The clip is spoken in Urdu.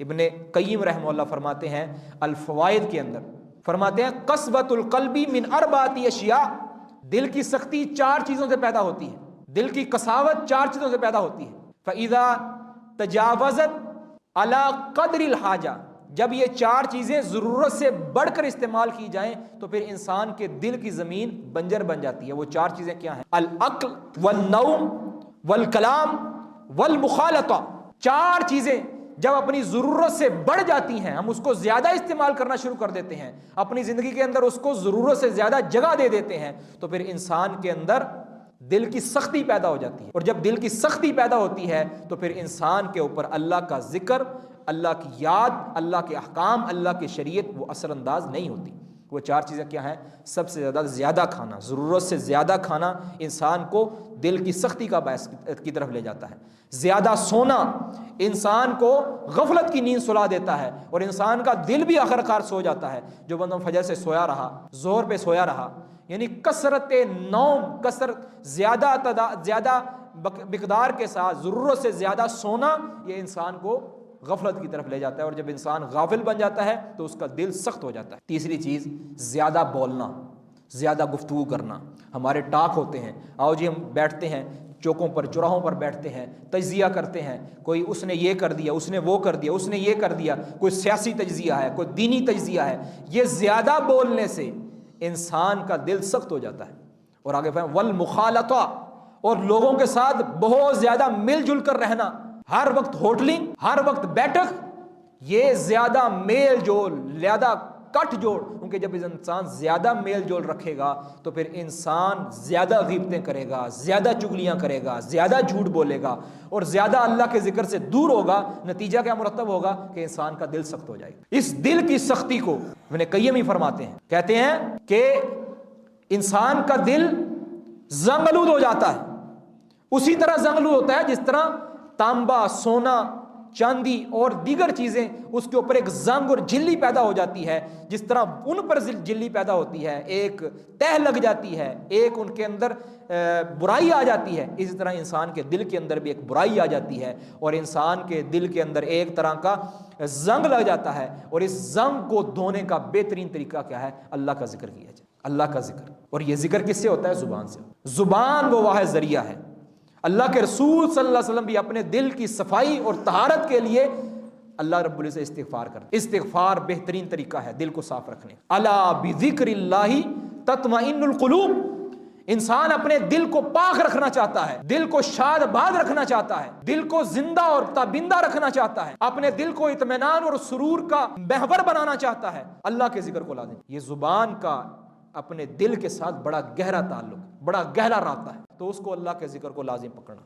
ابن قیم رحمہ اللہ فرماتے ہیں الفوائد کے اندر، فرماتے ہیں قسوۃ القلب من اربعۃ اشیاء، دل کی سختی 4 چیزوں سے پیدا ہوتی ہے، دل کی قساوت 4 چیزوں سے پیدا ہوتی ہے۔ فَإِذَا تَجَاوَزَتْ عَلَى قَدْرِ الْحَاجَةِ، جب یہ 4 چیزیں ضرورت سے بڑھ کر استعمال کی جائیں تو پھر انسان کے دل کی زمین بنجر بن جاتی ہے۔ وہ 4 چیزیں کیا ہیں؟ العقل والنوم والکلام والمخالطہ۔ 4 چیزیں جب اپنی ضرورت سے بڑھ جاتی ہیں، ہم اس کو زیادہ استعمال کرنا شروع کر دیتے ہیں، اپنی زندگی کے اندر اس کو ضرورت سے زیادہ جگہ دے دیتے ہیں، تو پھر انسان کے اندر دل کی سختی پیدا ہو جاتی ہے، اور جب دل کی سختی پیدا ہوتی ہے تو پھر انسان کے اوپر اللہ کا ذکر، اللہ کی یاد، اللہ کے احکام، اللہ کی شریعت وہ اثر انداز نہیں ہوتی۔ وہ 4 چیزیں کیا ہیں؟ سب سے زیادہ کھانا، ضرورت سے زیادہ کھانا انسان کو دل کی سختی کا باعث کی طرف لے جاتا ہے۔ زیادہ سونا انسان کو غفلت کی نیند سلا دیتا ہے، اور انسان کا دل بھی آخر کار سو جاتا ہے۔ جو بندہ فجر سے سویا رہا، ظہر پہ سویا رہا، یعنی کثرت نوم، زیادہ مقدار کے ساتھ ضرورت سے زیادہ سونا، یہ انسان کو غفلت کی طرف لے جاتا ہے، اور جب انسان غافل بن جاتا ہے تو اس کا دل سخت ہو جاتا ہے۔ تیسری چیز زیادہ بولنا، زیادہ گفتگو کرنا۔ ہمارے ٹاک ہوتے ہیں، آؤ جی ہم بیٹھتے ہیں چوکوں پر، چوراہوں پر بیٹھتے ہیں، تجزیہ کرتے ہیں، کوئی اس نے یہ کر دیا، اس نے وہ کر دیا، اس نے یہ کر دیا، کوئی سیاسی تجزیہ ہے، کوئی دینی تجزیہ ہے۔ یہ زیادہ بولنے سے انسان کا دل سخت ہو جاتا ہے۔ اور آگے فہم والمخالطہ، اور لوگوں کے ساتھ بہت زیادہ مل جل کر رہنا، ہر وقت ہوٹلنگ، ہر وقت بیٹھک، یہ زیادہ میل جول، زیادہ کٹ جوڑ، کیونکہ جب انسان زیادہ میل جول رکھے گا تو پھر انسان زیادہ غیبتیں کرے گا، زیادہ چگلیاں کرے گا، زیادہ جھوٹ بولے گا، اور زیادہ اللہ کے ذکر سے دور ہوگا۔ نتیجہ کیا مرتب ہوگا؟ کہ انسان کا دل سخت ہو جائے گا۔ اس دل کی سختی کو ابن قیم ہی فرماتے ہیں، کہتے ہیں کہ انسان کا دل زنگ آلود ہو جاتا ہے، اسی طرح زنگ آلود ہوتا ہے جس طرح تانبا، سونا، چاندی اور دیگر چیزیں اس کے اوپر ایک زنگ اور جھلی پیدا ہو جاتی ہے، جس طرح ان پر جھلی پیدا ہوتی ہے، ایک تہ لگ جاتی ہے، ایک ان کے اندر برائی آ جاتی ہے، اسی طرح انسان کے دل کے اندر بھی ایک برائی آ جاتی ہے، اور انسان کے دل کے اندر ایک طرح کا زنگ لگ جاتا ہے۔ اور اس زنگ کو دھونے کا بہترین طریقہ کیا ہے؟ اللہ کا ذکر کیا جائے، اللہ کا ذکر۔ اور یہ ذکر کس سے ہوتا ہے؟ زبان سے۔ زبان وہ واحد ذریعہ ہے۔ اللہ کے رسول صلی اللہ علیہ وسلم بھی اپنے دل کی صفائی اور طہارت کے لیے اللہ رب العزت سے استغفار کرتے۔ استغفار بہترین طریقہ ہے دل کو صاف رکھنے۔ الا بذکر اللہ تطمئن القلوب۔ انسان اپنے دل کو پاک رکھنا چاہتا ہے، دل کو شاد باد رکھنا چاہتا ہے، دل کو زندہ اور تابندہ رکھنا چاہتا ہے، اپنے دل کو اطمینان اور سرور کا محور بنانا چاہتا ہے، اللہ کے ذکر کو لازم۔ یہ زبان کا اپنے دل کے ساتھ بڑا گہرا تعلق، بڑا گہرا رابطہ ہے، تو اس کو اللہ کے ذکر کو لازم پکڑنا۔